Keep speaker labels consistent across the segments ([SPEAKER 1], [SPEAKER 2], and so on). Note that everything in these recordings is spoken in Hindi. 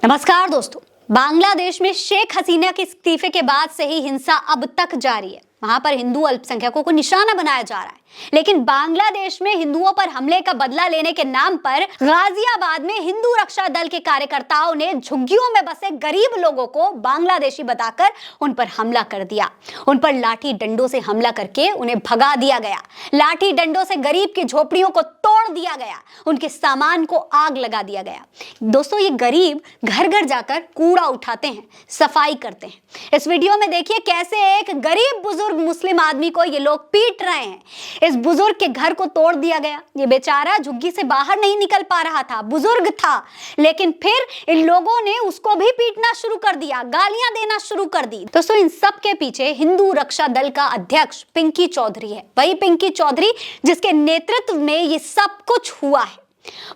[SPEAKER 1] नमस्कार दोस्तों। बांग्लादेश में शेख हसीना के इस्तीफे के बाद से ही हिंसा अब तक जारी है। वहां पर हिंदू अल्पसंख्यकों को निशाना बनाया जा रहा है, लेकिन बांग्लादेश में हिंदुओं पर हमले का बदला लेने के नाम पर गाजियाबाद में हिंदू रक्षा दल के कार्यकर्ताओं ने झुग्गियों में बसे गरीब लोगों को बांग्लादेशी बताकर उन पर हमला कर दिया। उन पर लाठी डंडों से हमला करके उन्हें भगा दिया गया। लाठी डंडों से गरीब की झोपड़ियों को तोड़ दिया गया, उनके सामान को आग लगा दिया गया। दोस्तों, ये गरीब घर घर जाकर कूड़ा उठाते हैं, सफाई करते हैं। इस वीडियो में देखिए कैसे एक गरीब बुजुर्ग मुस्लिम आदमी को ये लोग पीट रहे हैं। इस बुजुर्ग के घर को तोड़ दिया गया। ये बेचारा झुग्गी से बाहर नहीं निकल पा रहा था, बुजुर्ग था, लेकिन फिर इन लोगों ने उसको भी पीटना शुरू कर दिया, गालियां देना शुरू कर दी। दोस्तों, इन सब के पीछे हिंदू रक्षा दल का अध्यक्ष पिंकी चौधरी है। वही पिंकी चौधरी जिसके नेतृत्व में ये सब कुछ हुआ है।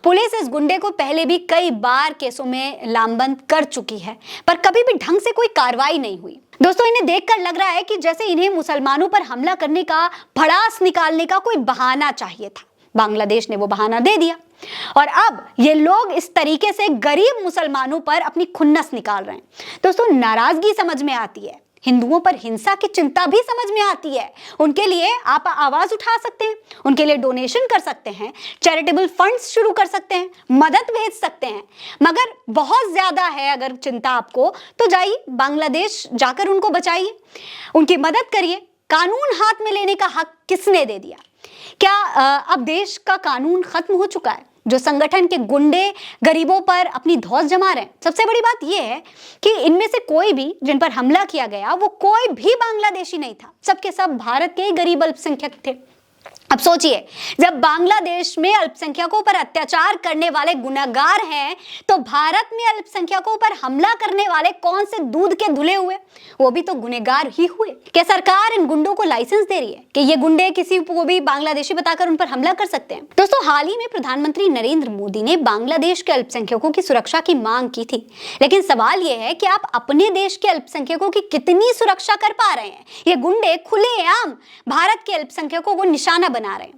[SPEAKER 1] पुलिस इस गुंडे को पहले भी कई बार केसों में लामबंद कर चुकी है, पर कभी भी ढंग से कोई कार्रवाई नहीं हुई। दोस्तों, इन्हें देखकर लग रहा है कि जैसे इन्हें मुसलमानों पर हमला करने का भड़ास निकालने का कोई बहाना चाहिए था। बांग्लादेश ने वो बहाना दे दिया और अब ये लोग इस तरीके से गरीब मुसलमानों पर अपनी खुन्नस निकाल रहे हैं। दोस्तों, नाराजगी समझ में आती है, हिंदुओं पर हिंसा की चिंता भी समझ में आती है। उनके लिए आप आवाज उठा सकते हैं, उनके लिए डोनेशन कर सकते हैं, चैरिटेबल फंड्स शुरू कर सकते हैं, मदद भेज सकते हैं। मगर बहुत ज्यादा है अगर चिंता आपको, तो जाइए बांग्लादेश जाकर उनको बचाइए, उनकी मदद करिए। कानून हाथ में लेने का हक किसने दे दिया? क्या अब देश का कानून खत्म हो चुका है? जो संगठन के गुंडे गरीबों पर अपनी धौंस जमा रहे हैं। सबसे बड़ी बात यह है कि इनमें से कोई भी जिन पर हमला किया गया वो कोई भी बांग्लादेशी नहीं था, सबके सब भारत के ही गरीब अल्पसंख्यक थे। अब सोचिए, जब बांग्लादेश में अल्पसंख्यकों पर अत्याचार करने वाले गुनहगार हैं, तो भारत में अल्पसंख्यकों पर हमला करने वाले कौन से दूध के धुले हुए? वो भी तो गुनहगार ही हुए। क्या सरकार इन गुंडों को लाइसेंस दे रही है कि ये गुंडे किसी को भी बांग्लादेशी बताकर उन पर हमला कर सकते हैं? दोस्तों, हाल ही में प्रधानमंत्री नरेंद्र मोदी ने बांग्लादेश के अल्पसंख्यकों की सुरक्षा की मांग की थी, लेकिन सवाल यह है कि आप अपने देश के अल्पसंख्यकों की कितनी सुरक्षा कर पा रहे हैं? ये गुंडे खुलेआम भारत के अल्पसंख्यकों को निशाना बना रहे हैं।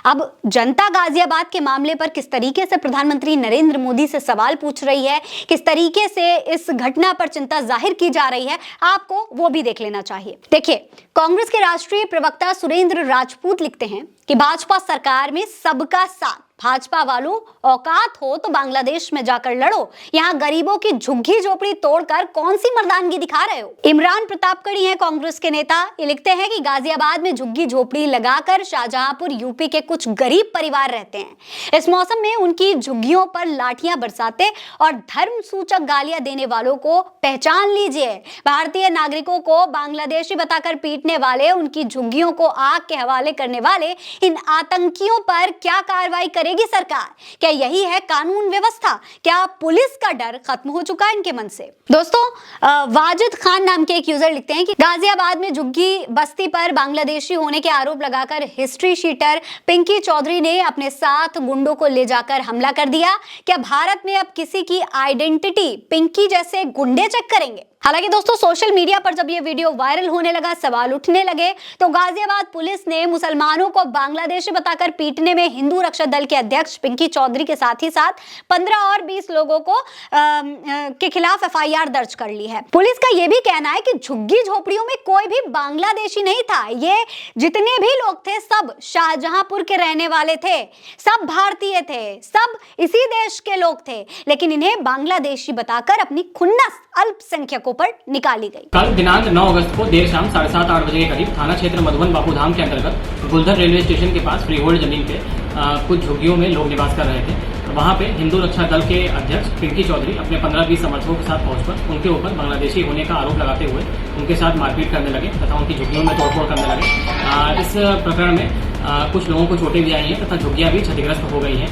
[SPEAKER 1] अब जनता गाजियाबाद के मामले पर किस तरीके से प्रधानमंत्री नरेंद्र मोदी से सवाल पूछ रही है, किस तरीके से इस घटना पर चिंता जाहिर की जा रही है, आपको वो भी देख लेना चाहिए। देखिए, कांग्रेस के राष्ट्रीय प्रवक्ता सुरेंद्र राजपूत लिखते हैं कि भाजपा सरकार में सबका साथ। भाजपा वालों, औकात हो तो बांग्लादेश में जाकर लड़ो। यहाँ गरीबों की झुग्गी झोपड़ी तोड़कर कौन सी मर्दानगी दिखा रहे हो? इमरान प्रतापगढ़ी हैं कांग्रेस के नेता। ये लिखते हैं कि गाजियाबाद में झुग्गी झोपड़ी लगाकर शाहजहांपुर यूपी के कुछ गरीब परिवार रहते हैं। इस मौसम में उनकी झुग्गियों पर लाठियां बरसाते और धर्म सूचक गालियां देने वालों को पहचान लीजिए। भारतीय नागरिकों को बांग्लादेशी बताकर पीटने वाले, उनकी झुग्गियों को आग के हवाले करने वाले इन आतंकियों पर क्या कार्रवाई करेगी सरकार? क्या यही है कानून व्यवस्था? क्या पुलिस का डर खत्म हो चुका है इनके मन से? दोस्तों, वाजिद खान नाम के एक यूजर लिखते हैं कि गाजियाबाद में झुग्गी बस्ती पर बांग्लादेशी होने के आरोप लगाकर हिस्ट्री शीटर पिंकी चौधरी ने अपने साथ गुंडों को ले जाकर हमला कर दिया। क्या भारत में अब किसी की आइडेंटिटी पिंकी जैसे गुंडे चेक करेंगे? हालांकि दोस्तों, सोशल मीडिया पर जब ये वीडियो वायरल होने लगा, सवाल उठने लगे, तो गाजियाबाद पुलिस ने मुसलमानों को बांग्लादेशी बताकर पीटने में हिंदू रक्षा दल के अध्यक्ष पिंकी चौधरी के साथ ही साथ 15 और 20 लोगों को के खिलाफ एफआईआर दर्ज कर ली है। पुलिस का यह भी कहना है कि झुग्गी झोपड़ियों में कोई भी बांग्लादेशी नहीं था। ये जितने भी लोग थे सब शाहजहांपुर के रहने वाले थे, सब भारतीय थे, सब इसी देश के लोग थे, लेकिन इन्हें बांग्लादेशी बताकर अपनी खुन्नस अल्पसंख्यकों पर निकाली गई।
[SPEAKER 2] कल दिनांक 9 अगस्त को देर शाम 7:30-8 बजे के करीब थाना क्षेत्र मधुबन बापूधाम के अंतर्गत गुलधर रेलवे स्टेशन के पास फ्रीहोल्ड जमीन पे कुछ झुग्गियों में लोग निवास कर रहे थे। वहां पे हिंदू रक्षा दल के अध्यक्ष पिंकी चौधरी अपने 15-20 समर्थकों के साथ पहुंचकर उनके ऊपर बांग्लादेशी होने का आरोप लगाते हुए उनके साथ मारपीट करने लगे तथा उनकी झुग्गियों में तोड़फोड़ करने लगे। इस प्रकरण में कुछ लोगों को चोटें भी आई हैं तथा झुग्गियां भी क्षतिग्रस्त हो गई हैं।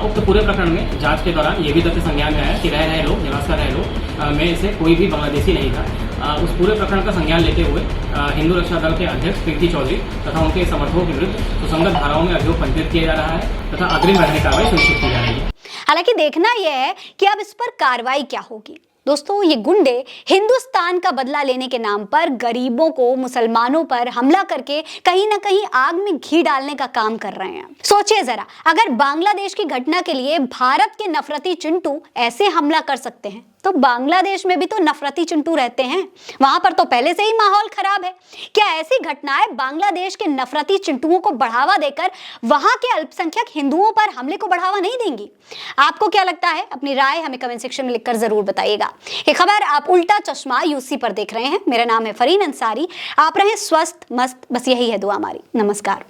[SPEAKER 2] उक्त पूरे प्रकरण में जांच के दौरान ये भी तथ्य संज्ञान में आया कि रह रहे लोग, निवास कर रहे लोग में से कोई भी बांग्लादेशी नहीं था। उस पूरे प्रकरण का संज्ञान लेते हुए हिंदू रक्षा दल के अध्यक्ष पिंकी चौधरी तथा उनके समर्थकों के विरुद्ध सुसंगत धाराओं में अभियोग पंजीकृत किया जा रहा है तथा अग्रिम वैधानिक कार्रवाई सुनिश्चित की जा रही है।
[SPEAKER 1] हालांकि देखना यह है कि अब इस पर कार्रवाई क्या होगी। दोस्तों, ये गुंडे हिंदुस्तान का बदला लेने के नाम पर गरीबों को, मुसलमानों पर हमला करके कहीं ना कहीं आग में घी डालने का काम कर रहे हैं। सोचिए जरा, अगर बांग्लादेश की घटना के लिए भारत के नफरती चिंटू ऐसे हमला कर सकते हैं तो बांग्लादेश में भी तो नफरती चिंटू रहते हैं, वहां पर तो पहले से ही माहौल खराब है। क्या ऐसी घटनाएं बांग्लादेश के नफरती चिंटुओं को बढ़ावा देकर वहां के अल्पसंख्यक हिंदुओं पर हमले को बढ़ावा नहीं देंगी? आपको क्या लगता है? अपनी राय हमें कमेंट सेक्शन में लिखकर जरूर बताइएगा। ये खबर आप उल्टा चश्मा यूसी पर देख रहे हैं। मेरा नाम है फरीन अंसारी। आप रहें स्वस्थ मस्त, बस यही है दुआ हमारी। नमस्कार।